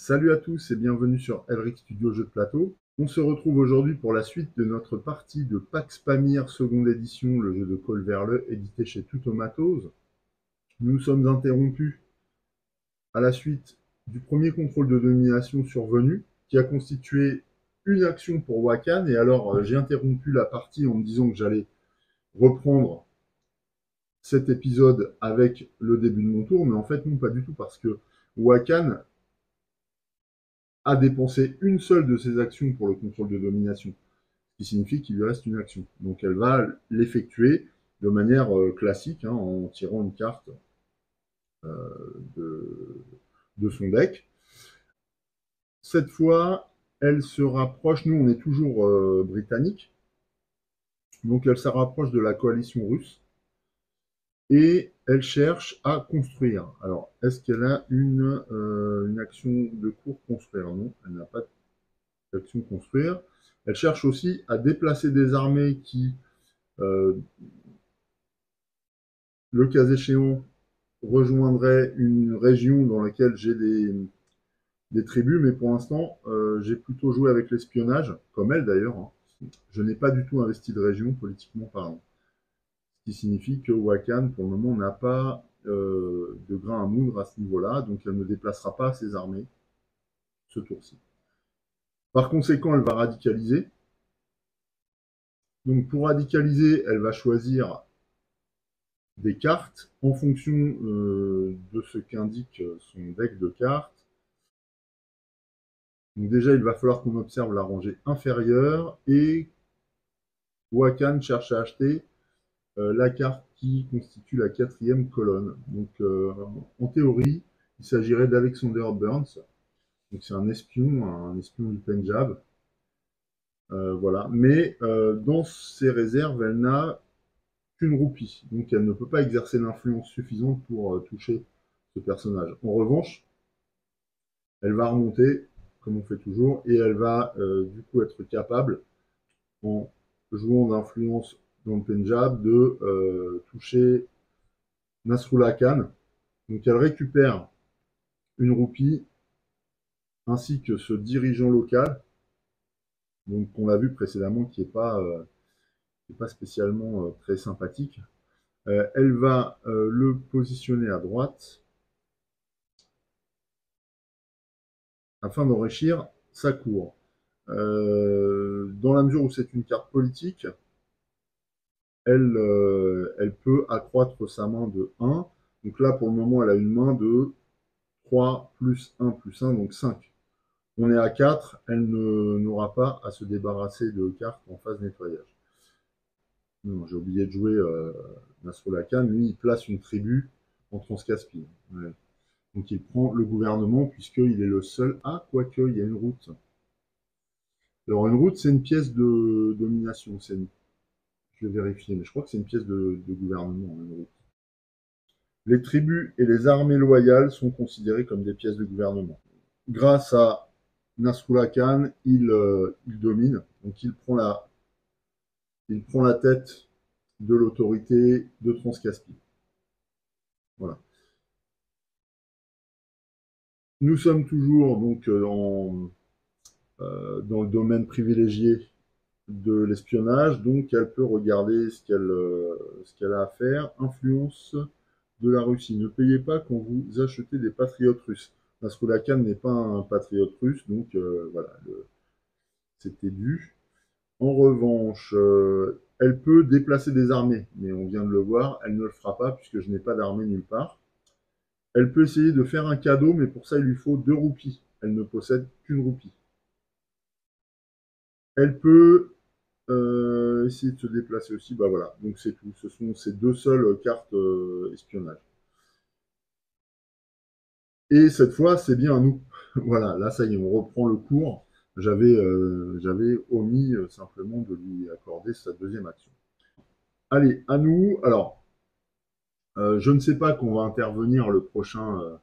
Salut à tous et bienvenue sur Elric Studio Jeux de plateau. On se retrouve aujourd'hui pour la suite de notre partie de Pax Pamir seconde édition, le jeu de Cole Verle, édité chez Tutomatos. Nous nous sommes interrompus à la suite du premier contrôle de domination survenu, qui a constitué une action pour Wakan, et alors j'ai interrompu la partie en me disant que j'allais reprendre cet épisode avec le début de mon tour, mais en fait non, pas du tout, parce que Wakan a dépensé une seule de ses actions pour le contrôle de domination, ce qui signifie qu'il lui reste une action. Donc elle va l'effectuer de manière classique, en tirant une carte de son deck. Cette fois, elle se rapproche, nous on est toujours britannique, donc elle se rapproche de la coalition russe, et elle cherche à construire. Alors, est-ce qu'elle a une action de cours construire? Non, elle n'a pas d'action construire. Elle cherche aussi à déplacer des armées qui, le cas échéant, rejoindraient une région dans laquelle j'ai des tribus, mais pour l'instant, j'ai plutôt joué avec l'espionnage, comme elle d'ailleurs. Je n'ai pas du tout investi de région, politiquement parlant. Ce qui signifie que Wakan, pour le moment, n'a pas de grain à moudre à ce niveau-là, donc elle ne déplacera pas ses armées ce tour-ci. Par conséquent, elle va radicaliser. Donc pour radicaliser, elle va choisir des cartes en fonction de ce qu'indique son deck de cartes. Donc déjà, il va falloir qu'on observe la rangée inférieure et Wakan cherche à acheter la carte qui constitue la quatrième colonne. Donc en théorie, il s'agirait d'Alexander Burns. Donc c'est un espion du Pendjab. Voilà. Mais dans ses réserves, elle n'a qu'une roupie. Donc elle ne peut pas exercer l'influence suffisante pour toucher ce personnage. En revanche, elle va remonter, comme on fait toujours, et elle va du coup être capable, en jouant d'influence dans le Pendjab, de toucher Nasrullah Khan. Donc elle récupère une roupie ainsi que ce dirigeant local, donc qu'on l'a vu précédemment, qui est pas spécialement très sympathique. Elle va le positionner à droite afin d'enrichir sa cour. Dans la mesure où c'est une carte politique, elle peut accroître sa main de 1. Donc là, pour le moment, elle a une main de 3 plus 1 plus 1, donc 5. On est à 4, elle n'aura pas à se débarrasser de cartes en phase nettoyage. Non, j'ai oublié de jouer Nasrullah Khan. Lui, il place une tribu en Transcaspie. Ouais. Donc il prend le gouvernement puisqu'il est le seul. Ah, quoique, il y a une route. Alors une route, c'est une pièce de domination. Je vais vérifier, mais je crois que c'est une pièce de gouvernement, une route. Les tribus et les armées loyales sont considérées comme des pièces de gouvernement. Grâce à Nasrullah Khan, il domine, donc il prend la tête de l'autorité de Transcaspie. Voilà. Nous sommes toujours donc dans le domaine privilégié de l'espionnage, donc elle peut regarder ce qu'elle a à faire. Influence de la Russie. Ne payez pas quand vous achetez des patriotes russes. Nasrullah Khan n'est pas un patriote russe, donc voilà, c'était dû. En revanche, elle peut déplacer des armées, mais on vient de le voir, elle ne le fera pas puisque je n'ai pas d'armée nulle part. Elle peut essayer de faire un cadeau, mais pour ça, il lui faut 2 roupies. Elle ne possède qu'une roupie. Elle peut essayer de se déplacer aussi. Bah voilà, donc c'est tout. Ce sont ces deux seules cartes espionnage. Et cette fois, c'est bien à nous. Voilà, là, ça y est, on reprend le cours. J'avais omis simplement de lui accorder sa deuxième action. Allez, à nous. Alors, je ne sais pas qu'on va intervenir le prochain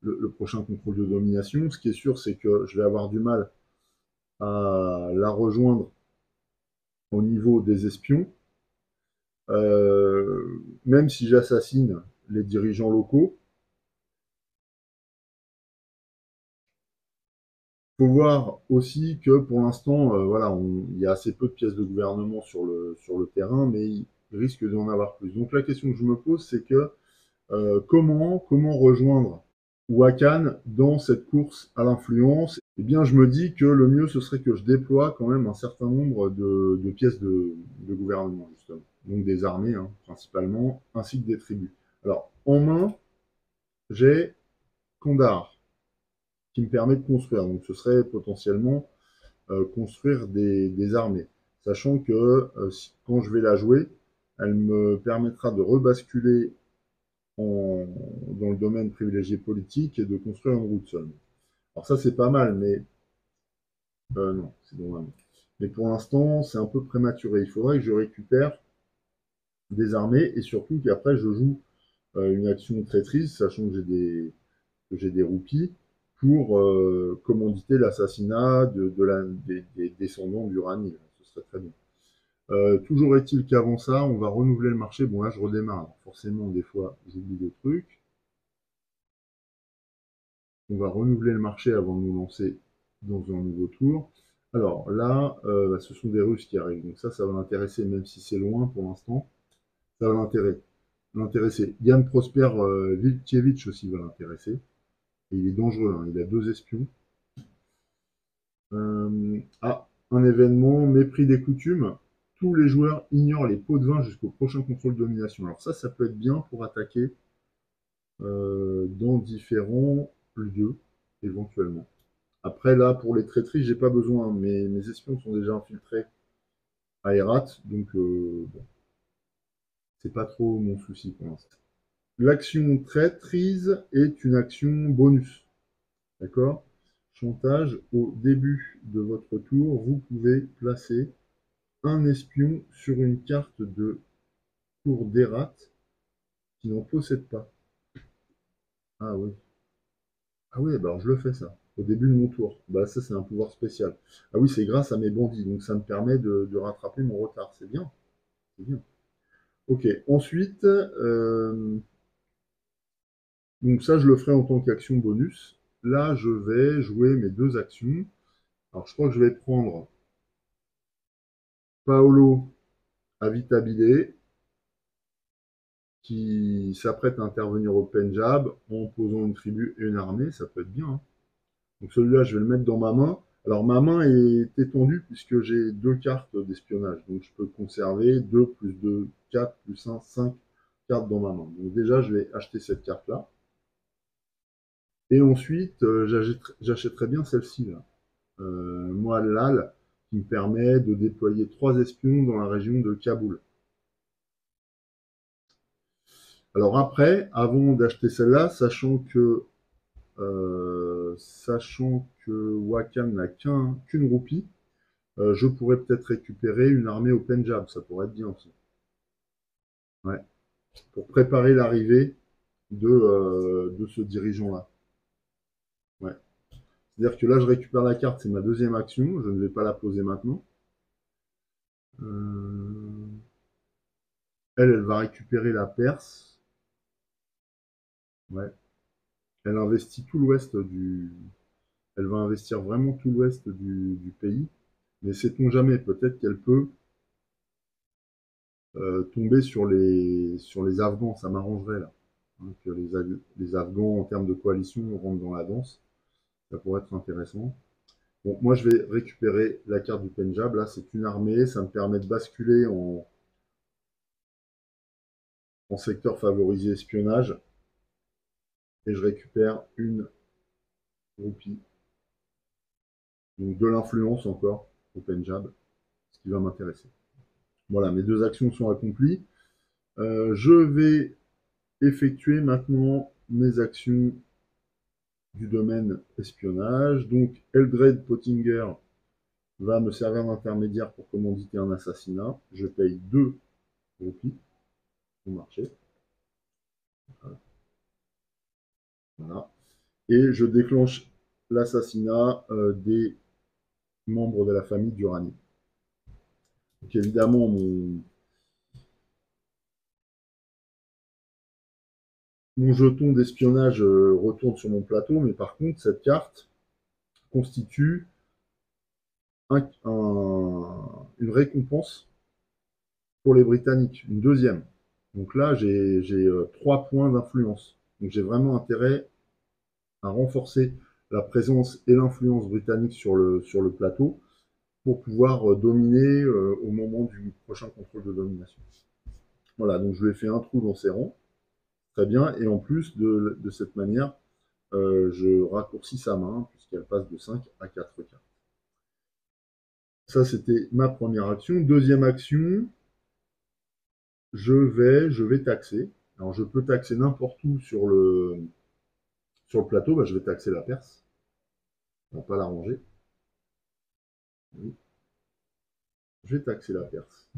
contrôle de domination. Ce qui est sûr, c'est que je vais avoir du mal à la rejoindre au niveau des espions. Même si j'assassine les dirigeants locaux, faut voir aussi que pour l'instant, voilà, il y a assez peu de pièces de gouvernement sur le terrain, mais il risque d'en avoir plus. Donc la question que je me pose, c'est que comment rejoindre Wakan dans cette course à l'influence? Eh bien, je me dis que le mieux, ce serait que je déploie quand même un certain nombre de pièces de gouvernement, justement. Donc des armées, hein, principalement, ainsi que des tribus. Alors, en main, j'ai Kandahar, qui me permet de construire. Donc ce serait potentiellement construire des armées. Sachant que quand je vais la jouer, elle me permettra de rebasculer dans le domaine privilégié politique et de construire une route seulement. Alors ça, c'est pas mal, mais non, c'est bon, vraiment. Mais pour l'instant, c'est un peu prématuré. Il faudrait que je récupère des armées et surtout qu'après, je joue une action traîtrise, sachant que j'ai des roupies, pour commanditer l'assassinat des descendants du Rani. Ce serait très bien. Toujours est-il qu'avant ça, on va renouveler le marché. Bon, là, je redémarre. Alors, forcément, des fois, j'oublie des trucs. On va renouveler le marché avant de nous lancer dans un nouveau tour. Alors là, ce sont des Russes qui arrivent. Donc ça va l'intéresser, même si c'est loin pour l'instant. Ça va l'intéresser. Yann Prosper Viltchevitch aussi va l'intéresser. Et il est dangereux, hein. Il a 2 espions. Un événement, mépris des coutumes. Tous les joueurs ignorent les pots de vin jusqu'au prochain contrôle de domination. Alors ça peut être bien pour attaquer dans différents lieux, éventuellement. Après, là, pour les traîtrises, j'ai pas besoin. Mes espions sont déjà infiltrés à Herat, donc bon, c'est pas trop mon souci pour l'instant. L'action traîtrise est une action bonus. D'accord? Chantage, au début de votre tour, vous pouvez placer un espion sur une carte de cour d'Herat qui n'en possède pas. Ah oui. Ah oui, bah alors je le fais ça, au début de mon tour. Bah ça c'est un pouvoir spécial. Ah oui, c'est grâce à mes bandits, donc ça me permet de rattraper mon retard. C'est bien, c'est bien. Ok, ensuite, donc ça je le ferai en tant qu'action bonus. Là, je vais jouer mes 2 actions. Alors je crois que je vais prendre Paolo Avitabile, qui s'apprête à intervenir au Pendjab en posant une tribu et une armée. Ça peut être bien, hein. Donc celui-là, je vais le mettre dans ma main. Alors ma main est étendue puisque j'ai 2 cartes d'espionnage. Donc je peux conserver 2 plus 2, 4 plus 1, 5 cartes dans ma main. Donc déjà, je vais acheter cette carte-là. Et ensuite, j'achèterai bien celle-ci, là. Moallal, qui me permet de déployer 3 espions dans la région de Kaboul. Alors après, avant d'acheter celle-là, sachant que Wakhan n'a qu'une roupie, je pourrais peut-être récupérer une armée au Pendjab, ça pourrait être bien aussi. Ouais. Pour préparer l'arrivée de ce dirigeant-là. Ouais. C'est-à-dire que là, je récupère la carte, c'est ma 2e action, je ne vais pas la poser maintenant. Euh, elle va récupérer la Perse. Ouais. Elle investit tout l'ouest du. Elle va investir vraiment tout l'ouest du pays. Mais sait-on jamais, peut-être qu'elle peut tomber sur les Afghans, ça m'arrangerait là. Hein, que les Afghans, en termes de coalition, rentrent dans la danse. Ça pourrait être intéressant. Bon, moi, je vais récupérer la carte du Pendjab. Là, c'est une armée. Ça me permet de basculer en secteur favorisé espionnage. Et je récupère une roupie. Donc, de l'influence encore au Pendjab, ce qui va m'intéresser. Voilà, mes 2 actions sont accomplies. Je vais effectuer maintenant mes actions du domaine espionnage. Donc, Eldred Pottinger va me servir d'intermédiaire pour commanditer un assassinat. Je paye 2 roupies au marché. Voilà. Et je déclenche l'assassinat des membres de la famille Durrani. Donc évidemment, mon jeton d'espionnage retourne sur mon plateau, mais par contre, cette carte constitue une récompense pour les Britanniques, une deuxième. Donc là, j'ai 3 points d'influence. Donc j'ai vraiment intérêt à renforcer la présence et l'influence britannique sur le plateau pour pouvoir dominer au moment du prochain contrôle de domination. Voilà, donc je lui ai fait un trou dans ses rangs. Très bien. Et en plus, de cette manière, je raccourcis sa main puisqu'elle passe de 5 à 4 cartes. Ça, c'était ma première action. Deuxième action, je vais taxer. Alors, je peux taxer n'importe où sur le plateau. Bah, je vais taxer la Perse. On va pas la ranger. Oui. Je vais taxer la Perse.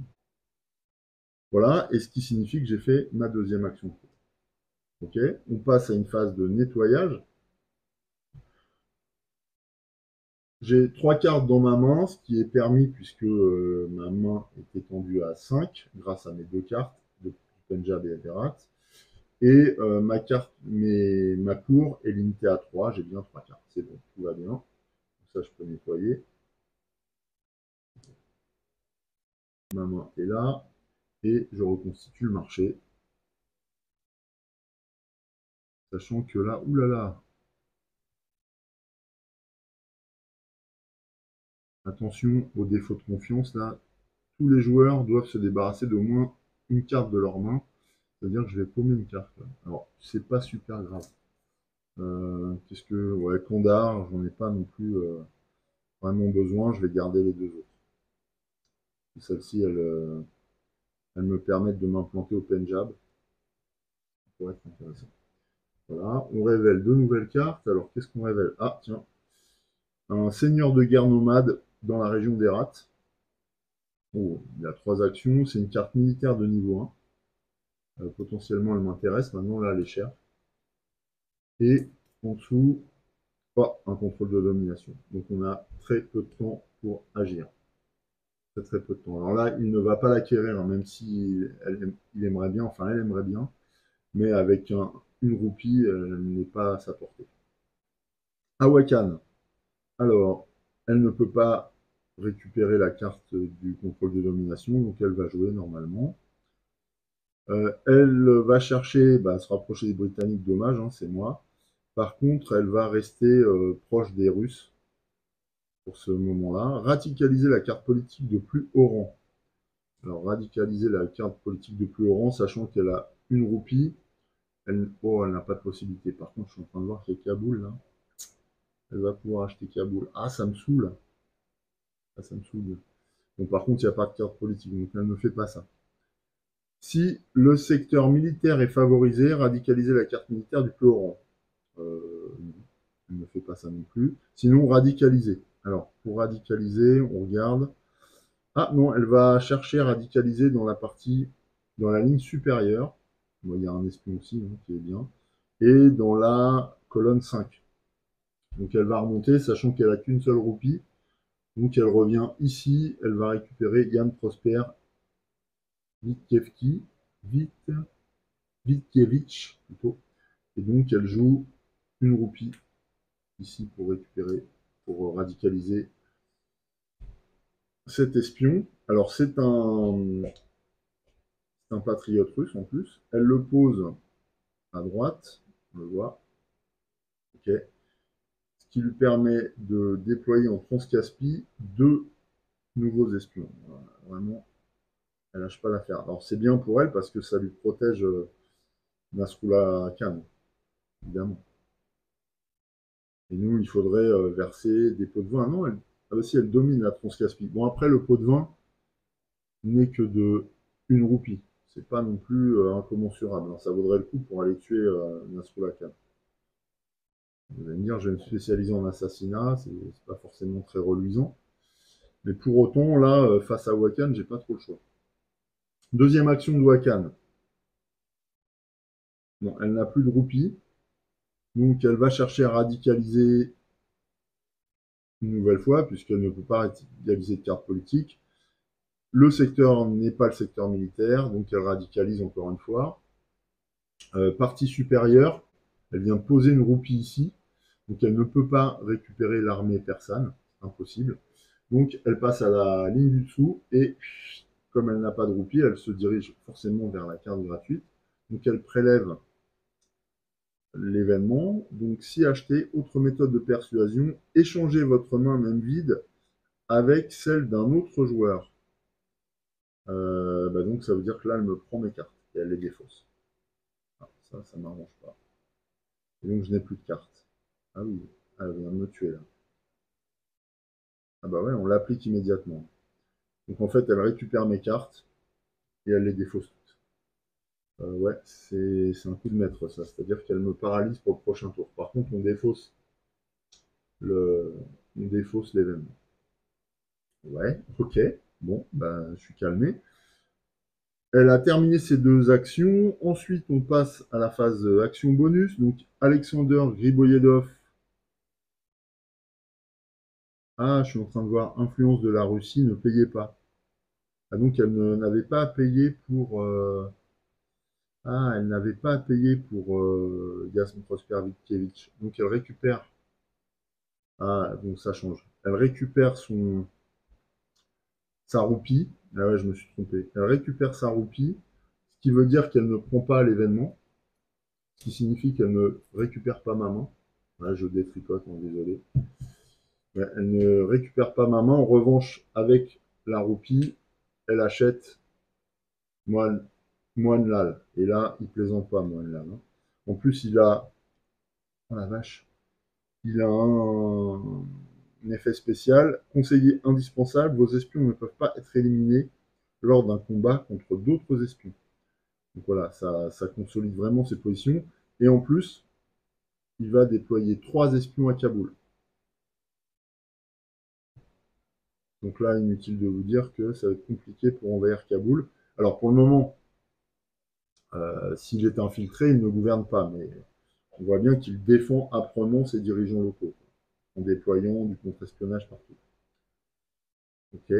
Voilà, et ce qui signifie que j'ai fait ma deuxième action. Ok, on passe à une phase de nettoyage. J'ai 3 cartes dans ma main, ce qui est permis puisque ma main est étendue à 5 grâce à mes 2 cartes de Punjab et Herat. Et ma cour est limitée à 3, j'ai bien 3 cartes. C'est bon, tout va bien. Donc ça, je peux nettoyer. Ma main est là. Et je reconstitue le marché. Sachant que là, oulala, attention aux défauts de confiance, là, tous les joueurs doivent se débarrasser d'au moins une carte de leur main. C'est-à-dire que je vais paumer une carte. Là. Alors, c'est pas super grave. Qu'est-ce que... Ouais, Kandar, j'en ai pas non plus vraiment besoin. Je vais garder les deux autres. Celle-ci, elle me permet de m'implanter au Punjab. Ça pourrait être intéressant. Voilà, on révèle 2 nouvelles cartes. Alors, qu'est-ce qu'on révèle? Ah, tiens, un seigneur de guerre nomade dans la région d'Herat. Oh, il a 3 actions. C'est une carte militaire de niveau 1. Potentiellement, elle m'intéresse. Maintenant, là, elle est chère. Et en dessous, un contrôle de domination. Donc, on a très peu de temps pour agir. Très, très peu de temps. Alors là, il ne va pas l'acquérir, hein, même si il aimerait bien, enfin, elle aimerait bien. Mais avec une roupie, elle n'est pas à sa portée. Awakan. Alors, elle ne peut pas récupérer la carte du contrôle de domination, donc elle va jouer normalement. Elle va chercher, se rapprocher des Britanniques, dommage, hein, c'est moi. Par contre, elle va rester proche des Russes pour ce moment-là. Radicaliser la carte politique de plus haut rang. Alors, radicaliser la carte politique de plus haut rang, sachant qu'elle a une roupie. Elle n'a pas de possibilité. Par contre, je suis en train de voir qu'il y a Kaboul, là. Elle va pouvoir acheter Kaboul. Ah, ça me saoule. Ah, ça me saoule. Bon, par contre, il n'y a pas de carte politique, donc elle ne fait pas ça. Si le secteur militaire est favorisé, radicaliser la carte militaire du plus haut rang. Elle ne fait pas ça non plus. Sinon, radicaliser. Alors, pour radicaliser, on regarde. Ah non, elle va chercher à radicaliser dans la ligne supérieure. Bon, il y a un espion aussi, hein, qui est bien. Et dans la colonne 5. Donc elle va remonter, sachant qu'elle n'a qu'une seule roupie. Donc elle revient ici, elle va récupérer Yann Prosper Vitkevich plutôt. Et donc elle joue une roupie ici pour récupérer, pour radicaliser cet espion. Alors c'est un patriote russe en plus. Elle le pose à droite, on le voit. Ok. Ce qui lui permet de déployer en Transcaspie 2 nouveaux espions. Voilà, vraiment, elle lâche pas l'affaire. Alors c'est bien pour elle parce que ça lui protège Nasrullah Khan, évidemment. Et nous, il faudrait verser des pots de vin. Non, elle domine la Transcaspie. Bon, après, le pot de vin n'est que de une roupie. C'est pas non plus incommensurable. Alors, ça vaudrait le coup pour aller tuer Nasrullah Khan. Vous allez me dire, je vais me spécialiser en assassinat, c'est pas forcément très reluisant. Mais pour autant, là, face à Wakan, j'ai pas trop le choix. Deuxième action de Wakan. Bon, elle n'a plus de roupie. Donc elle va chercher à radicaliser une nouvelle fois, puisqu'elle ne peut pas radicaliser de carte politique. Le secteur n'est pas le secteur militaire, donc elle radicalise encore une fois. Partie supérieure, elle vient poser une roupie ici. Donc elle ne peut pas récupérer l'armée persane, impossible. Donc elle passe à la ligne du dessous et comme elle n'a pas de roupie, elle se dirige forcément vers la carte gratuite. Donc elle prélève l'événement. Donc si acheter, autre méthode de persuasion, échangez votre main même vide avec celle d'un autre joueur. Donc ça veut dire que là elle me prend mes cartes et elle les défausse. Ah, ça m'arrange pas. Et donc je n'ai plus de cartes. Ah oui, elle vient de me tuer là. Ah bah ouais, on l'applique immédiatement. Donc en fait, elle récupère mes cartes et elle les défausse toutes. Ouais, c'est un coup de maître ça, c'est-à-dire qu'elle me paralyse pour le prochain tour. Par contre, le, on défausse l'événement. Ouais, ok, bon, bah, je suis calmé. Elle a terminé ses deux actions. Ensuite, on passe à la phase action bonus. Donc, Alexander Griboyedov. Ah, je suis en train de voir influence de la Russie, ne payez pas. Ah, donc elle n'avait pas à payer pour. Ah, elle n'avait pas à payer pour Yasmin Prospervikevich. Donc elle récupère. Ah, donc ça change. Elle récupère sa roupie. Ah ouais, je me suis trompé. Elle récupère sa roupie, ce qui veut dire qu'elle ne prend pas l'événement, ce qui signifie qu'elle ne récupère pas ma main. Là, je détricote, hein, désolé. Ouais, elle ne récupère pas ma main. En revanche, avec la roupie, elle achète Moine, Moine Lal. Et là, il plaisante pas, Moine Lal, hein. En plus, il a. Oh la vache. Il a un effet spécial. Conseiller indispensable, vos espions ne peuvent pas être éliminés lors d'un combat contre d'autres espions. Donc voilà, ça consolide vraiment ses positions. Et en plus, il va déployer 3 espions à Kaboul. Donc là, inutile de vous dire que ça va être compliqué pour envahir Kaboul. Alors pour le moment, s'il est infiltré, il ne gouverne pas, mais on voit bien qu'il défend âprement ses dirigeants locaux, en déployant du contre-espionnage partout. Ok.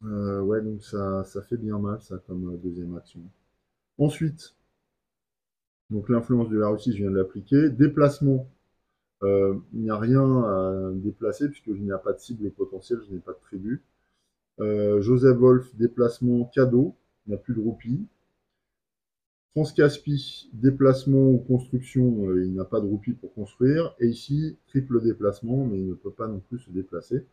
Ouais, donc ça fait bien mal, ça, comme deuxième action. Ensuite, donc l'influence de la Russie, je viens de l'appliquer. Déplacement, il n'y a rien à déplacer puisque je n'ai pas de cible potentielle, je n'ai pas de tribu. Joseph Wolf, déplacement cadeau, il n'y a plus de roupie. France Caspi, déplacement ou construction, il n'a pas de roupie pour construire. Et ici, triple déplacement, mais il ne peut pas non plus se déplacer.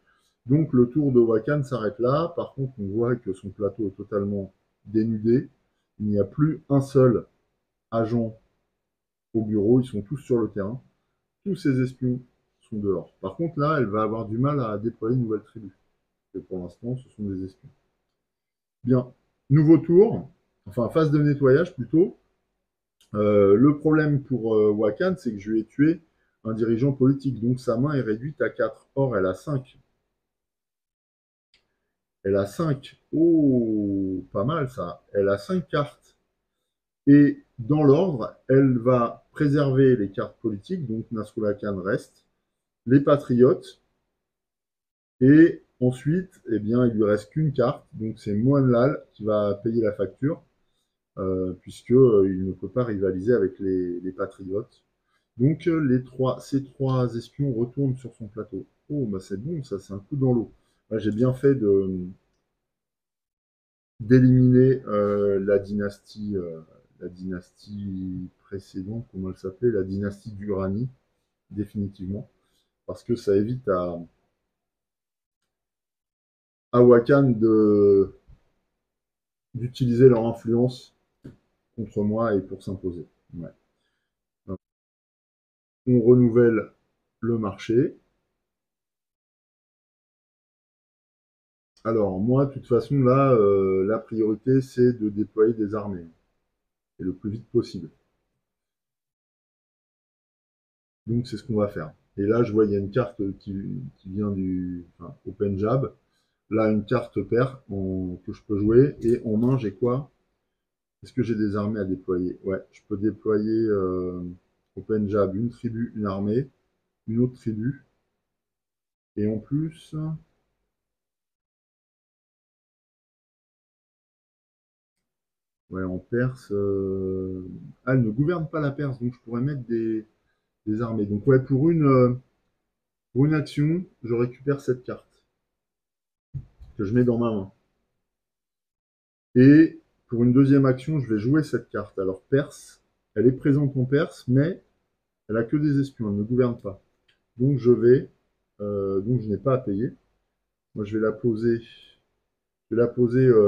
Donc le tour de Wakan s'arrête là. Par contre, on voit que son plateau est totalement dénudé. Il n'y a plus un seul agent au bureau, ils sont tous sur le terrain. Tous ces espions sont dehors. Par contre, là, elle va avoir du mal à déployer une nouvelle tribu. Et pour l'instant, ce sont des espions. Bien, nouveau tour, enfin phase de nettoyage plutôt. Le problème pour Wakan, c'est que je lui ai tué un dirigeant politique, donc sa main est réduite à 4. Or, elle a 5. Elle a 5. Oh, pas mal ça. Elle a 5 cartes. Et dans l'ordre, elle va préserver les cartes politiques, donc Nasrullah Khan reste, les patriotes, et ensuite, eh bien, il lui reste qu'une carte, donc c'est Moine Lal qui va payer la facture, puisqu'il ne peut pas rivaliser avec les patriotes. Donc ces trois espions retournent sur son plateau. Oh, bah c'est bon, ça c'est un coup dans l'eau. J'ai bien fait d'éliminer la dynastie précédente, comment elle s'appelait, la dynastie d'Uranie, définitivement, parce que ça évite à Wakan d'utiliser leur influence contre moi et pour s'imposer. Ouais. On renouvelle le marché. Alors moi, de toute façon, là, la priorité, c'est de déployer des armées, et le plus vite possible. Donc c'est ce qu'on va faire. Et là, je vois, il y a une carte qui vient au Pendjab. Là, une carte paire que je peux jouer. Et en main, j'ai quoi? Est-ce que j'ai des armées à déployer? Ouais, je peux déployer au Pendjab une tribu, une armée, une autre tribu. Et en plus, ouais, en Perse, elle ne gouverne pas la Perse, donc je pourrais mettre des. des armées. Donc ouais, pour une action, je récupère cette carte que je mets dans ma main. Et pour une deuxième action, je vais jouer cette carte. Alors Perse, elle est présente en Perse, mais elle a que des espions, elle ne gouverne pas. Donc donc je n'ai pas à payer. Moi, je vais la poser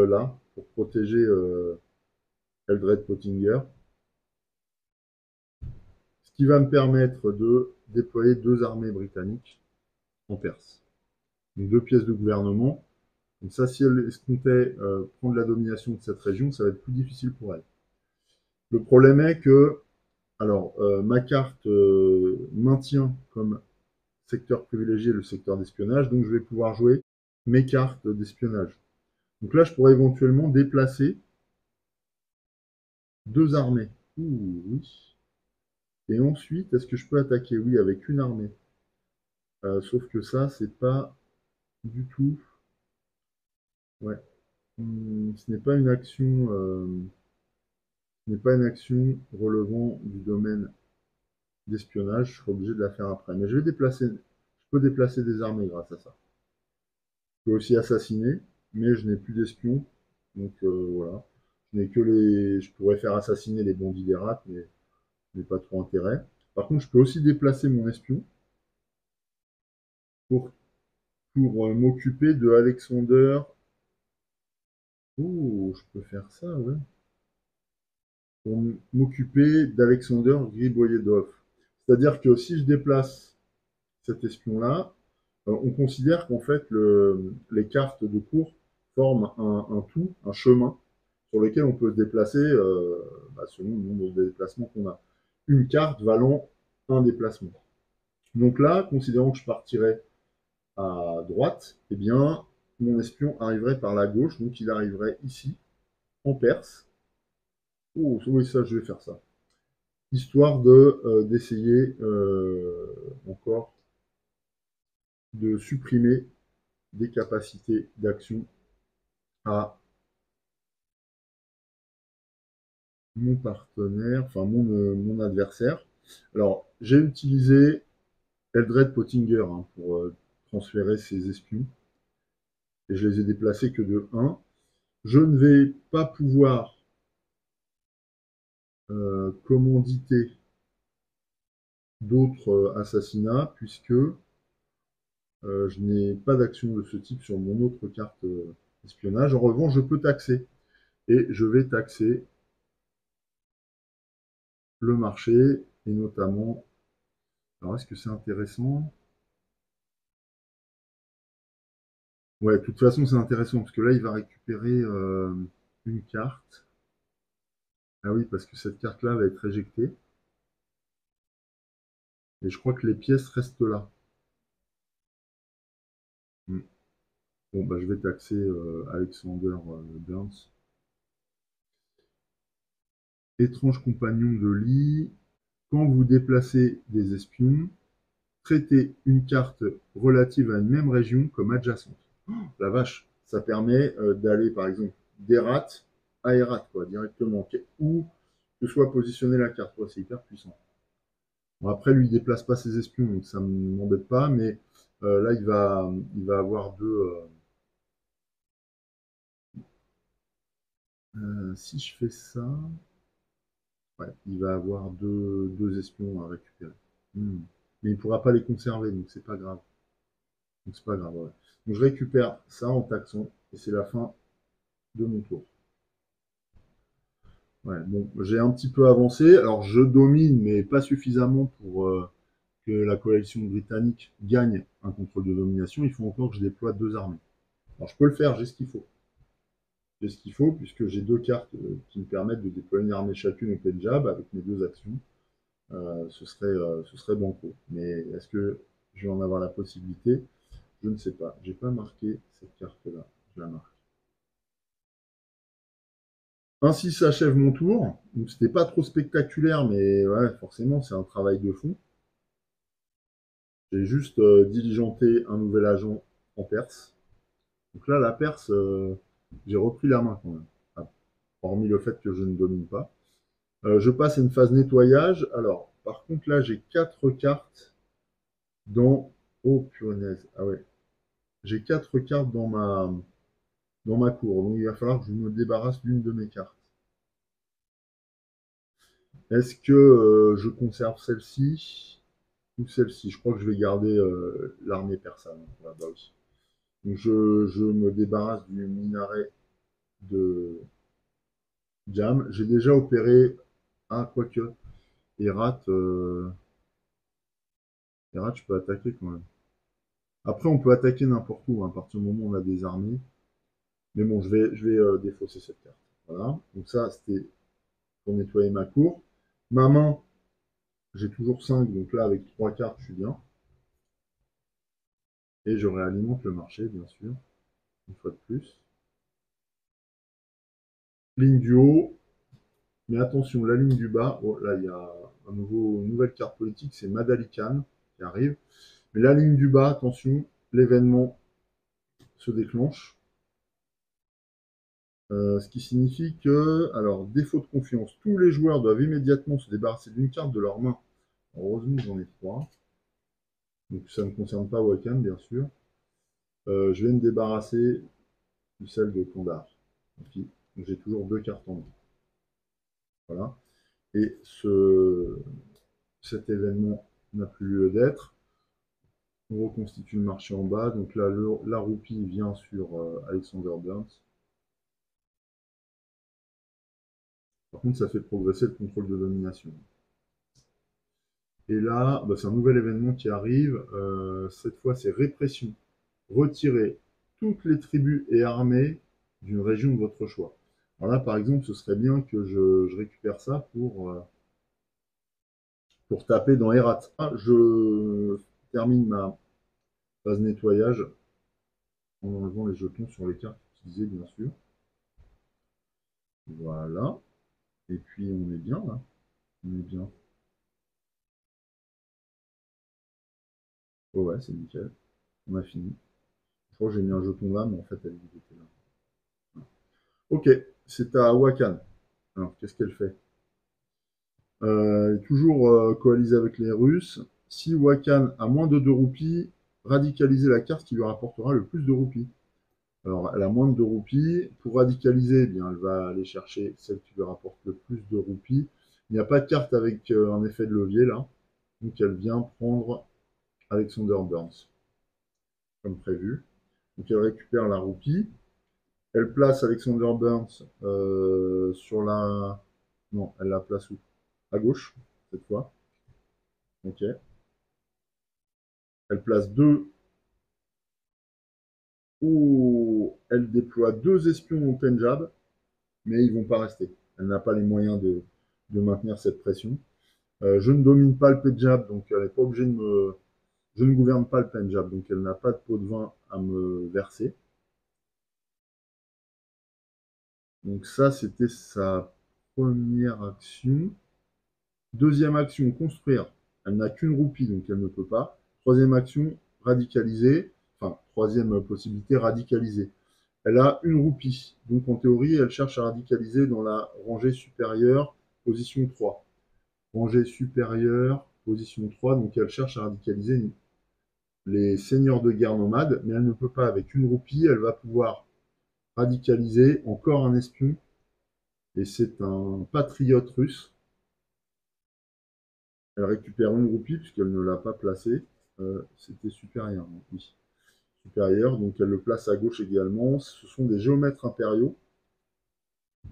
là pour protéger Eldred Pottinger, ce qui va me permettre de déployer deux armées britanniques en Perse. Donc deux pièces de gouvernement. Donc ça, si elle escomptait prendre la domination de cette région, ça va être plus difficile pour elle. Le problème est que, alors, ma carte maintient comme secteur privilégié le secteur d'espionnage, donc je vais pouvoir jouer mes cartes d'espionnage. Donc là, je pourrais éventuellement déplacer deux armées. Ouh, oui. Et ensuite, est-ce que je peux attaquer? Oui, avec une armée. Sauf que ça, c'est pas du tout. Ouais. Ce n'est pas une action. Ce n'est pas une action relevant du domaine d'espionnage. Je serai obligé de la faire après. Mais je peux déplacer des armées grâce à ça. Je peux aussi assassiner, mais je n'ai plus d'espions. Donc voilà. Je pourrais faire assassiner les bandits des rats, mais je n'ai pas trop intérêt. Par contre, je peux aussi déplacer mon espion pour, pour m'occuper de Alexander. Oh, je peux faire ça, ouais. Pour m'occuper d'Alexander Griboyedov. C'est-à-dire que si je déplace cet espion-là, on considère qu'en fait les cartes de cours forment un tout, un chemin sur lequel on peut se déplacer selon le nombre de déplacements qu'on a. Une carte valant un déplacement. Donc là, considérant que je partirais à droite, eh bien, mon espion arriverait par la gauche, donc il arriverait ici, en Perse. Oh, oui, ça, je vais faire ça. Histoire d'essayer encore de supprimer des capacités d'action à mon partenaire, enfin mon adversaire. Alors, j'ai utilisé Eldred Pottinger pour transférer ses espions, et je les ai déplacés que de 1. Je ne vais pas pouvoir commanditer d'autres assassinats, puisque je n'ai pas d'action de ce type sur mon autre carte espionnage. En revanche, je peux taxer. Et je vais taxer le marché, et notamment... Alors, est-ce que c'est intéressant? Ouais, de toute façon, c'est intéressant, parce que là, il va récupérer une carte. Ah oui, parce que cette carte-là va être éjectée. Et je crois que les pièces restent là. Hmm. Bon, bah, je vais taxer Alexander Burns. Étrange compagnon de lit. Quand vous déplacez des espions, traitez une carte relative à une même région comme adjacente. Oh, la vache, ça permet d'aller par exemple d'Herat à Herat, quoi, directement, où que soit positionnée la carte. Ouais, c'est hyper puissant. Bon, après, lui, il déplace pas ses espions, donc ça ne m'embête pas, mais là, il va avoir si je fais ça, ouais, il va avoir deux espions à récupérer. Hmm. Mais il ne pourra pas les conserver, donc c'est pas grave. Donc c'est pas grave, ouais. Donc je récupère ça en taxant, et c'est la fin de mon tour. Ouais, bon, j'ai un petit peu avancé. Alors je domine, mais pas suffisamment pour que la coalition britannique gagne un contrôle de domination. Il faut encore que je déploie deux armées. Alors je peux le faire, j'ai ce qu'il faut. J'ai ce qu'il faut, puisque j'ai deux cartes qui me permettent de déployer une armée chacune au Pendjab avec mes deux actions. Ce serait banco. Mais est-ce que je vais en avoir la possibilité? Je ne sais pas. J'ai pas marqué cette carte-là. Je la marque. Ainsi s'achève mon tour. Donc c'était pas trop spectaculaire, mais ouais, forcément, c'est un travail de fond. J'ai juste diligenté un nouvel agent en Perse. Donc là, la Perse, j'ai repris la main quand même. Ah, hormis le fait que je ne domine pas. Je passe à une phase nettoyage. Alors, Par contre, là, j'ai 4 cartes dans... Oh, punaise. Ah ouais. J'ai 4 cartes dans ma cour. Donc, il va falloir que je me débarrasse d'une de mes cartes. Est-ce que je conserve celle-ci ou celle-ci? Je crois que je vais garder l'armée persane. Voilà, bah oui. Donc, je me débarrasse du minaret de Jam. J'ai déjà opéré... Ah, quoique. Herat, Herat, je peux attaquer quand même. Après, on peut attaquer n'importe où, hein, à partir du moment où on a des armées. Mais bon, je vais défausser cette carte. Voilà. Donc ça, c'était pour nettoyer ma cour. Ma main, j'ai toujours 5, donc là, avec 3 cartes, je suis bien. Et je réalimente le marché, bien sûr, une fois de plus. Ligne du haut. Mais attention, la ligne du bas, oh, là, il y a une nouvelle carte politique, c'est Madali Khan qui arrive. Mais la ligne du bas, attention, l'événement se déclenche. Ce qui signifie que, alors, défaut de confiance, tous les joueurs doivent immédiatement se débarrasser d'une carte de leur main. Heureusement, j'en ai 3. Donc, ça ne concerne pas Wakan, bien sûr. Je vais me débarrasser de celle de Kandar. J'ai toujours 2 cartes en main. Voilà. Et cet événement n'a plus lieu d'être. On reconstitue le marché en bas. Donc là, la roupie vient sur Alexander Burns. Par contre, ça fait progresser le contrôle de domination. Et là, bah, c'est un nouvel événement qui arrive. Cette fois, c'est répression. Retirez toutes les tribus et armées d'une région de votre choix. Alors là, par exemple, ce serait bien que je récupère ça pour taper dans Herat. Ah, je termine ma phase nettoyage en enlevant les jetons sur les cartes utilisées, bien sûr. Voilà. Et puis, on est bien, là. On est bien. Oh ouais, c'est nickel. On a fini. Je crois que j'ai mis un jeton là, mais en fait, elle était là. Ok, c'est à Wakan. Alors, qu'est-ce qu'elle fait? Toujours coalisée avec les Russes. Si Wakan a moins de 2 roupies, radicalisez la carte qui lui rapportera le plus de roupies. Alors, elle a moins de 2 roupies. Pour radicaliser, eh bien, elle va aller chercher celle qui lui rapporte le plus de roupies. Il n'y a pas de carte avec un effet de levier là. Donc, elle vient prendre Alexander Burns, comme prévu. Donc, elle récupère la roupie. Elle place Alexander Burns sur la... Non, elle la place où? À gauche, cette fois. Ok. Elle place 2. Oh, elle déploie 2 espions au Pendjab, mais ils ne vont pas rester. Elle n'a pas les moyens de maintenir cette pression. Je ne domine pas le Pendjab, donc elle n'est pas obligée de me... Je ne gouverne pas le Pendjab, donc elle n'a pas de pot de vin à me verser. Donc ça, c'était sa première action. Deuxième action, construire. Elle n'a qu'une roupie, donc elle ne peut pas. Troisième action, radicaliser. Enfin, troisième possibilité, radicaliser. Elle a une roupie. Donc en théorie, elle cherche à radicaliser dans la rangée supérieure, position 3. Rangée supérieure, position 3. Donc elle cherche à radicaliser les seigneurs de guerre nomades, mais elle ne peut pas. Avec une roupie, elle va pouvoir radicaliser encore un espion. Et c'est un patriote russe. Elle récupère une roupie puisqu'elle ne l'a pas placé. C'était supérieur, oui. Supérieur, donc elle le place à gauche également. Ce sont des géomètres impériaux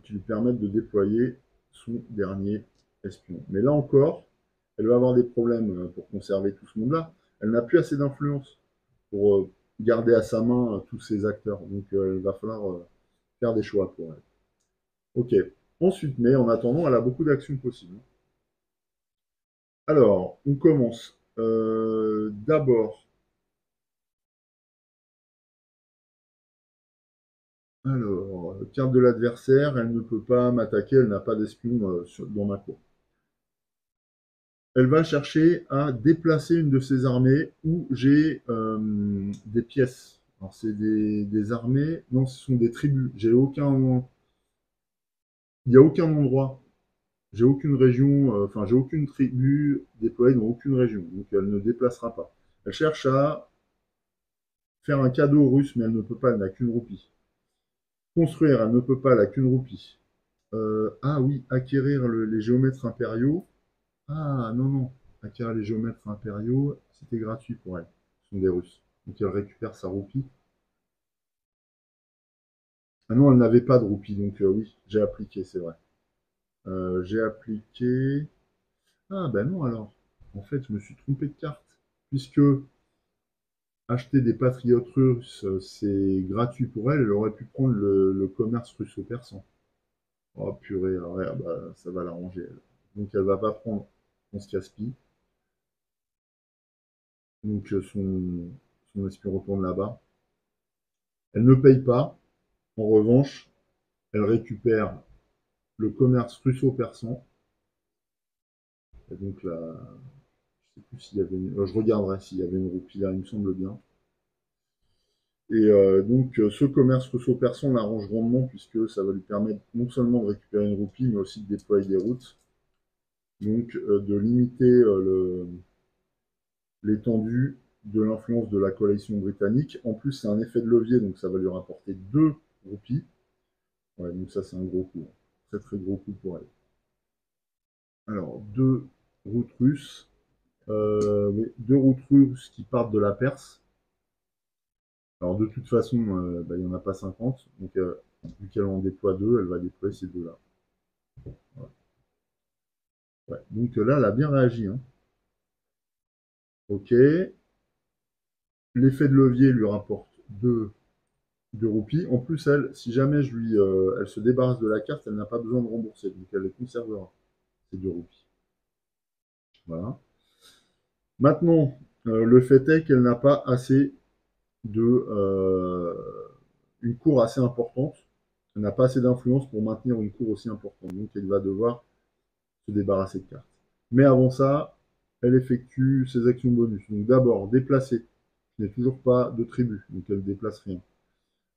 qui lui permettent de déployer son dernier espion. Mais là encore, elle va avoir des problèmes pour conserver tout ce monde-là. Elle n'a plus assez d'influence pour garder à sa main tous ces acteurs. Donc il va falloir faire des choix pour elle. Ok. Ensuite, mais en attendant, elle a beaucoup d'actions possibles. Alors, on commence. D'abord, alors, carte de l'adversaire, elle ne peut pas m'attaquer, elle n'a pas d'espion dans ma cour. Elle va chercher à déplacer une de ses armées où j'ai des pièces. Alors, c'est des armées, non, ce sont des tribus. Il n'y a aucun endroit j'ai aucune région, enfin j'ai aucune tribu déployée dans aucune région, donc elle ne déplacera pas. Elle cherche à faire un cadeau aux Russes, mais elle ne peut pas, elle n'a qu'une roupie. Construire, elle ne peut pas, elle n'a qu'une roupie. Ah oui, acquérir les géomètres impériaux. Ah non, non, acquérir les géomètres impériaux, c'était gratuit pour elle. Ce sont des Russes. Donc elle récupère sa roupie. Ah non, elle n'avait pas de roupie, donc oui, j'ai appliqué, c'est vrai. J'ai appliqué. Ah ben non alors. En fait, je me suis trompé de carte. Puisque acheter des patriotes russes, c'est gratuit pour elle, elle aurait pu prendre le commerce russo-persan. Oh purée, alors, ouais, ah bah, ça va l'arranger elle. Donc elle va pas prendre, on se casse-pille. Donc son espion retourne là-bas. Elle ne paye pas. En revanche, elle récupère le commerce russo-persan. Et donc là, je sais plus s'il y avait je regarderai s'il y avait une roupie là, il me semble bien. Et donc, ce commerce russo-persan l'arrange rondement puisque ça va lui permettre non seulement de récupérer une roupie, mais aussi de déployer des routes. Donc, de limiter l'étendue de l'influence de la coalition britannique. En plus, c'est un effet de levier, donc ça va lui rapporter 2 roupies. Ouais, donc ça, c'est un gros coup. Très, très gros coup pour elle. Alors, 2 routes russes. Oui, 2 routes russes qui partent de la Perse. Alors, de toute façon, bah, il n'y en a pas 50. Donc, vu qu'elle en déploie 2, elle va déployer ces 2-là. Voilà. Ouais. Donc là, elle a bien réagi, hein. Ok. L'effet de levier lui rapporte 2 roupies. En plus, elle, si jamais elle se débarrasse de la carte, elle n'a pas besoin de rembourser. Donc elle les conservera, ces 2 roupies. Voilà. Maintenant, le fait est qu'elle n'a pas assez de. Une cour assez importante. Elle n'a pas assez d'influence pour maintenir une cour aussi importante. Donc elle va devoir se débarrasser de cartes. Mais avant ça, elle effectue ses actions bonus. Donc d'abord, déplacer. Je n'ai toujours pas de tribu, donc elle ne déplace rien.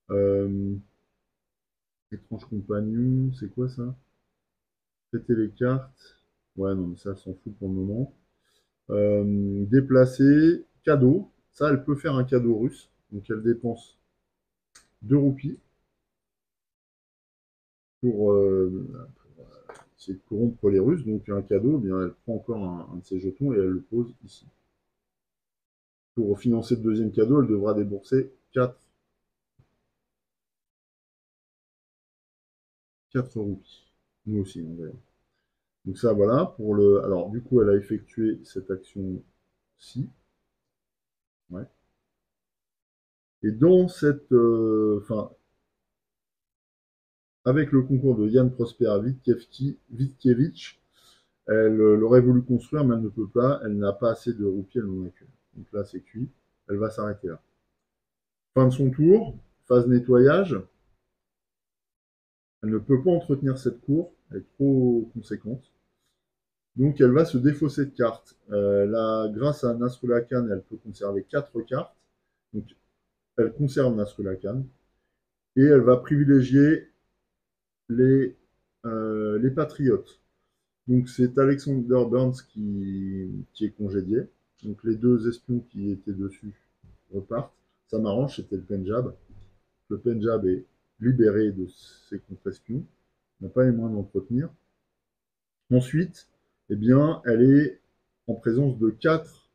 Euh, étrange compagnon, c'est quoi ça? Traiter les cartes. Ouais, non, mais ça, elle s'en fout pour le moment. Déplacer, cadeau. Ça, elle peut faire un cadeau russe. Donc elle dépense 2 roupies pour essayer de corrompre les Russes. Donc un cadeau, eh bien, elle prend encore un de ses jetons et elle le pose ici. Pour financer le deuxième cadeau, elle devra débourser 4 roupies. Nous aussi, on va. Donc ça, voilà. Alors, du coup, elle a effectué cette action-ci. Ouais. Et dans cette... Enfin, avec le concours de Yann Prosper Vitkiewicz, elle aurait voulu construire, mais elle ne peut pas. Elle n'a pas assez de roupies, elle n'en a qu'une. Donc là, c'est cuit. Elle va s'arrêter là. Fin de son tour. Phase nettoyage. Elle ne peut pas entretenir cette cour. Elle est trop conséquente. Donc elle va se défausser de cartes. Grâce à Nasrullah Khan, elle peut conserver 4 cartes. Donc elle conserve Nasrullah Khan. Et elle va privilégier les, les patriotes. Donc c'est Alexander Burns qui est congédié. Donc les 2 espions qui étaient dessus repartent. Ça m'arrange, c'était le Pendjab. Le Pendjab est libéré de ses contre-espions. On n'a pas les moyens d'entretenir. Ensuite, eh bien, elle est en présence de quatre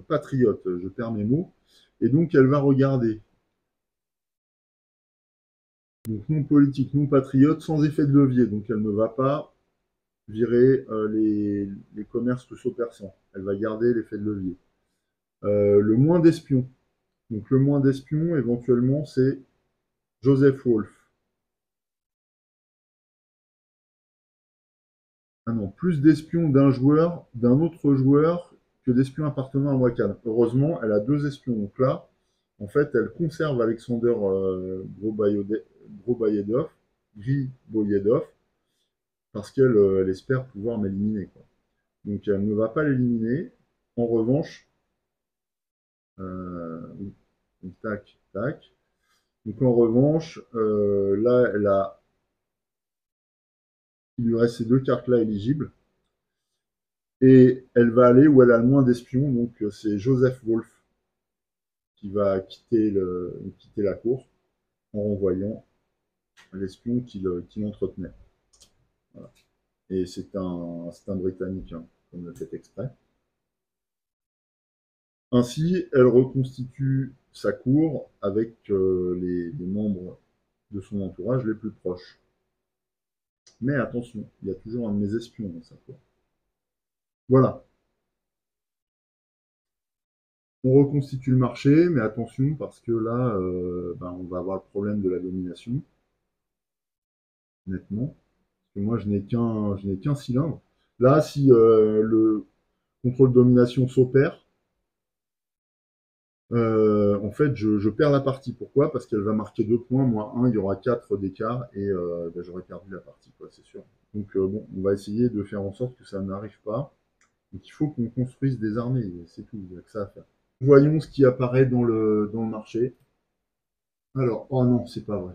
patriotes, je perds mes mots, et donc elle va regarder. Donc non politique, non patriote, sans effet de levier, donc elle ne va pas virer les commerces russo-persans, elle va garder l'effet de levier. Le moins d'espions, donc le moins d'espions éventuellement c'est Joseph Wolf. Ah non, plus d'espions d'un autre joueur que d'espions appartenant à Wakan. Heureusement, elle a 2 espions. Donc là, en fait, elle conserve Alexander Griboyedov parce qu'elle espère pouvoir m'éliminer. Donc elle ne va pas l'éliminer. En revanche, tac, tac. Donc en revanche, là, il lui reste ces deux cartes-là éligibles. Et elle va aller où elle a le moins d'espions, donc c'est Joseph Wolf qui va quitter la cour en renvoyant l'espion qui l'entretenait. Voilà. Et c'est un Britannique, hein, comme l'a fait exprès. Ainsi, elle reconstitue sa cour avec les membres de son entourage les plus proches. Mais attention, il y a toujours un de mes espions dans sa cour. Voilà, on reconstitue le marché, mais attention parce que là, ben, on va avoir le problème de la domination, nettement. Parce que moi, je n'ai qu'un cylindre. Là, si le contrôle de domination s'opère, en fait, je perds la partie. Pourquoi? Parce qu'elle va marquer 2 points, moi 1, il y aura 4 d'écart et ben, j'aurai perdu la partie, quoi, c'est sûr. Donc bon, on va essayer de faire en sorte que ça n'arrive pas. Donc il faut qu'on construise des armées, c'est tout, il n'y a que ça à faire. Voyons ce qui apparaît dans le marché. Alors, oh non, c'est pas vrai.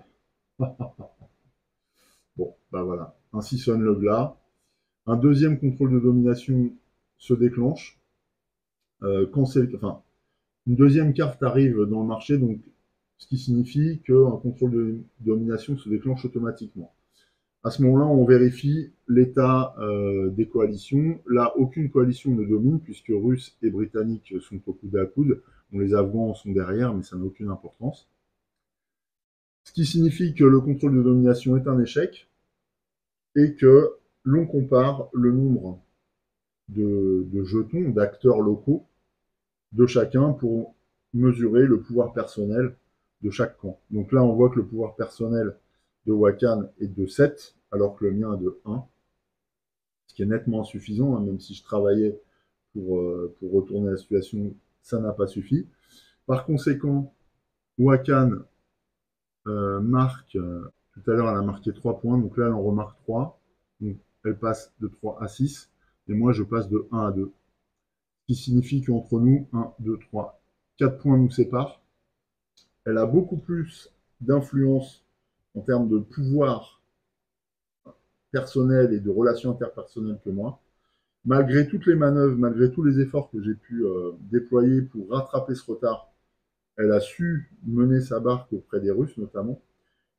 Bon, bah voilà. Ainsi sonne le glas. Un deuxième contrôle de domination se déclenche. Enfin, une deuxième carte arrive dans le marché, donc ce qui signifie qu'un contrôle de domination se déclenche automatiquement. À ce moment-là, on vérifie l'état des coalitions. Là, aucune coalition ne domine, puisque Russes et Britanniques sont au coude à coude. Bon, les Afghans sont derrière, mais ça n'a aucune importance. Ce qui signifie que le contrôle de domination est un échec et que l'on compare le nombre de jetons, d'acteurs locaux de chacun pour mesurer le pouvoir personnel de chaque camp. Donc là, on voit que le pouvoir personnel de Wakan est de 7, alors que le mien est de 1, ce qui est nettement insuffisant, hein, même si je travaillais pour retourner la situation, ça n'a pas suffi. Par conséquent, Wakan marque, tout à l'heure elle a marqué 3 points, donc là elle en remarque 3, donc elle passe de 3 à 6, et moi je passe de 1 à 2. Ce qui signifie qu'entre nous, 1, 2, 3, 4 points nous séparent. Elle a beaucoup plus d'influence en termes de pouvoir personnel et de relations interpersonnelles que moi. Malgré toutes les manœuvres, malgré tous les efforts que j'ai pu déployer pour rattraper ce retard, elle a su mener sa barque auprès des Russes notamment,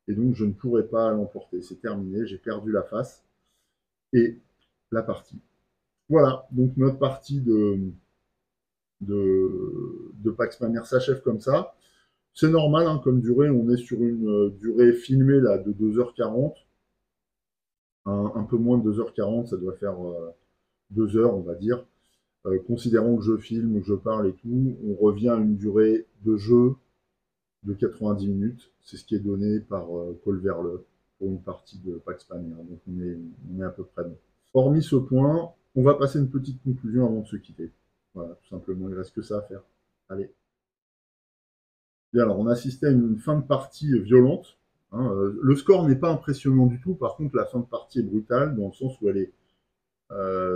et donc je ne pourrais pas l'emporter. C'est terminé, j'ai perdu la face et la partie. Voilà, donc notre partie de Pax Pamir s'achève comme ça. C'est normal, hein, comme durée, on est sur une durée filmée là, de 2h40. Un peu moins de 2h40, ça doit faire 2 heures, on va dire. Considérant que je filme, que je parle et tout, on revient à une durée de jeu de 90 minutes. C'est ce qui est donné par Paul Verle pour une partie de Pax Pamir. Donc on est à peu près bon. Hormis ce point, on va passer une petite conclusion avant de se quitter. Voilà, tout simplement, il reste que ça à faire. Allez. Bien, alors on assistait à une fin de partie violente. Hein, le score n'est pas impressionnant du tout. Par contre, la fin de partie est brutale dans le sens où elle est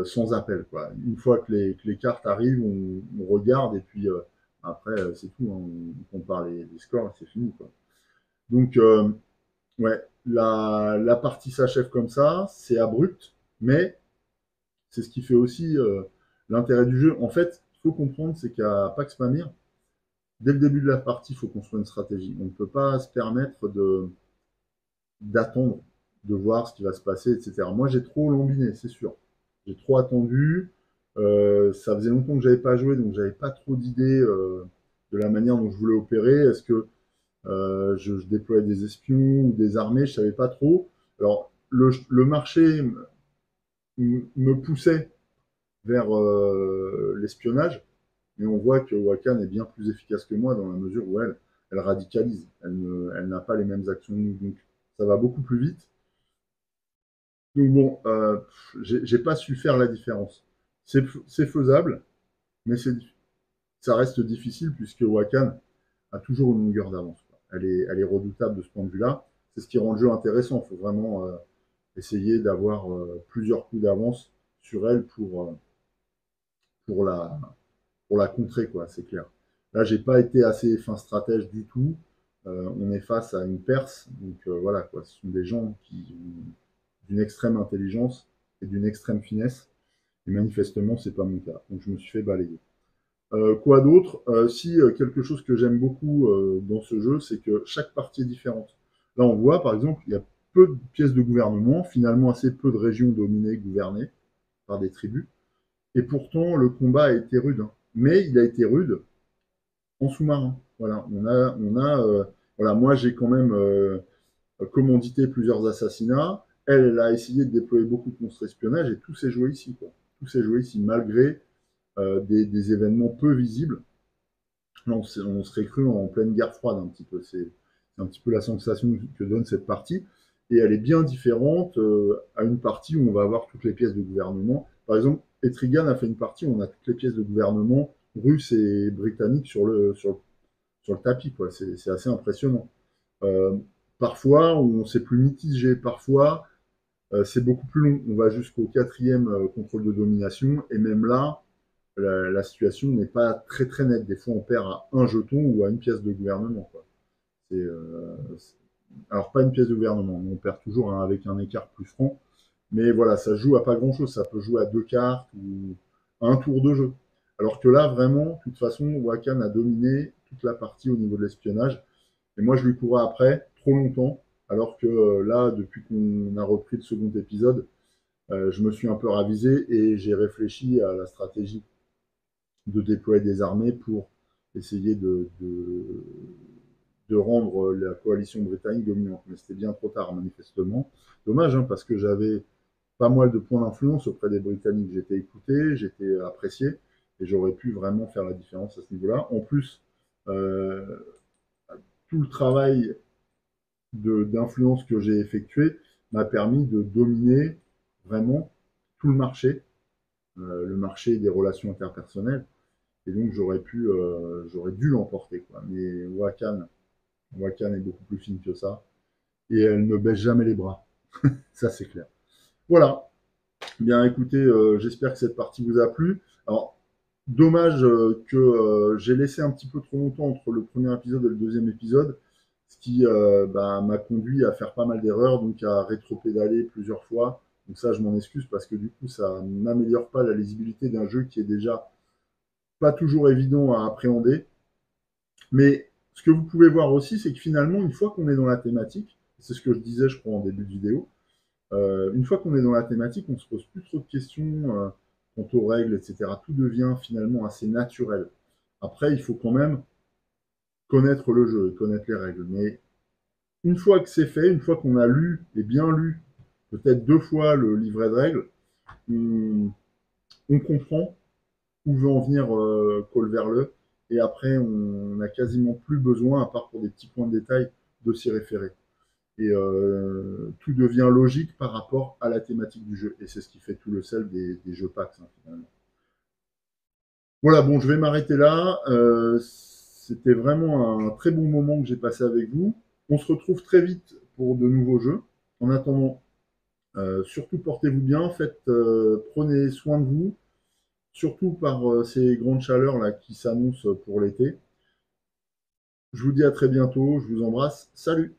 sans appel, quoi. Une fois que les cartes arrivent, on regarde et puis après c'est tout. Hein, on compare les scores et c'est fini, quoi. Donc ouais, la partie s'achève comme ça. C'est abrupt, mais c'est ce qui fait aussi l'intérêt du jeu. En fait, il faut comprendre, c'est qu'à Pax Pamir, dès le début de la partie, il faut construire une stratégie. On ne peut pas se permettre d'attendre, de voir ce qui va se passer, etc. Moi, j'ai trop lambiné, c'est sûr. J'ai trop attendu. Ça faisait longtemps que j'avais pas joué, donc j'avais pas trop d'idées de la manière dont je voulais opérer. Est-ce que je déployais des espions ou des armées? Je savais pas trop. Alors, le marché me poussait vers l'espionnage, mais on voit que Wakan est bien plus efficace que moi dans la mesure où elle radicalise. Elle n'a pas les mêmes actions que nous. Donc, ça va beaucoup plus vite. Donc bon, j'ai pas su faire la différence. C'est faisable, mais ça reste difficile puisque Wakan a toujours une longueur d'avance. Elle est redoutable de ce point de vue-là. C'est ce qui rend le jeu intéressant. Il faut vraiment essayer d'avoir plusieurs coups d'avance sur elle pour la, pour la contrer, quoi, c'est clair. Là, j'ai pas été assez fin stratège du tout. On est face à une Perse, donc voilà, quoi. Ce sont des gens qui ont d'une extrême intelligence et d'une extrême finesse, et manifestement, c'est pas mon cas. Donc je me suis fait balayer. Quoi d'autre? Si quelque chose que j'aime beaucoup dans ce jeu, c'est que chaque partie est différente. Là, on voit, par exemple, il y a peu de pièces de gouvernement, finalement assez peu de régions dominées, gouvernées par des tribus, et pourtant le combat a été rude, hein. Mais il a été rude en sous-marin. Voilà, voilà, moi j'ai quand même commandité plusieurs assassinats. Elle a essayé de déployer beaucoup de contre-espionnage et tout s'est joué ici, quoi. Tout s'est joué ici, malgré des événements peu visibles. On serait cru en pleine guerre froide un petit peu. C'est un petit peu la sensation que donne cette partie. Et elle est bien différente à une partie où on va avoir toutes les pièces de gouvernement. Par exemple, Etrigan a fait une partie où on a toutes les pièces de gouvernement russes et britanniques sur le tapis, quoi. C'est assez impressionnant. Euh, Parfois, c'est plus mitigé. Parfois, c'est beaucoup plus long. On va jusqu'au quatrième contrôle de domination. Et même là, la situation n'est pas très très nette. Des fois, on perd à un jeton ou à une pièce de gouvernement, quoi. Alors, pas une pièce de gouvernement. On perd toujours hein, avec un écart plus franc. Mais voilà, ça joue à pas grand-chose. Ça peut jouer à 2 cartes ou à un tour de jeu. Alors que là, vraiment, de toute façon, Wakan a dominé toute la partie au niveau de l'espionnage. Et moi, je lui courais après trop longtemps. Alors que là, depuis qu'on a repris le second épisode, je me suis un peu ravisé et j'ai réfléchi à la stratégie de déployer des armées pour essayer de rendre la coalition britannique dominante. Mais c'était bien trop tard, manifestement. Dommage, hein, parce que j'avais pas mal de points d'influence auprès des Britanniques. J'étais écouté, j'étais apprécié, et j'aurais pu vraiment faire la différence à ce niveau-là. En plus, euh, tout le travail d'influence que j'ai effectué m'a permis de dominer vraiment tout le marché des relations interpersonnelles. Et donc j'aurais dû l'emporter, quoi. Mais Wakan est beaucoup plus fine que ça. Et elle ne baisse jamais les bras. Ça, c'est clair. Voilà. Bien, écoutez, j'espère que cette partie vous a plu. Alors, dommage que j'ai laissé un petit peu trop longtemps entre le premier épisode et le deuxième épisode, ce qui m'a conduit à faire pas mal d'erreurs, donc à rétro-pédaler plusieurs fois. Donc ça, je m'en excuse parce que du coup, ça n'améliore pas la lisibilité d'un jeu qui est déjà pas toujours évident à appréhender. Mais ce que vous pouvez voir aussi, c'est que finalement, une fois qu'on est dans la thématique, c'est ce que je disais, je crois, en début de vidéo, une fois qu'on est dans la thématique, on se pose plus trop de questions quant aux règles, etc. Tout devient finalement assez naturel. Après, il faut quand même connaître le jeu et connaître les règles. Mais une fois que c'est fait, une fois qu'on a lu et bien lu, peut-être 2 fois le livret de règles, on comprend où veut en venir Colverle. Et après, on n'a quasiment plus besoin, à part pour des petits points de détail, de s'y référer. Et tout devient logique par rapport à la thématique du jeu. Et c'est ce qui fait tout le sel des jeux PAX, hein, finalement. Voilà, bon, je vais m'arrêter là. C'était vraiment un très bon moment que j'ai passé avec vous. On se retrouve très vite pour de nouveaux jeux. En attendant, surtout portez-vous bien, prenez soin de vous, surtout par ces grandes chaleurs là qui s'annoncent pour l'été. Je vous dis à très bientôt, je vous embrasse, salut!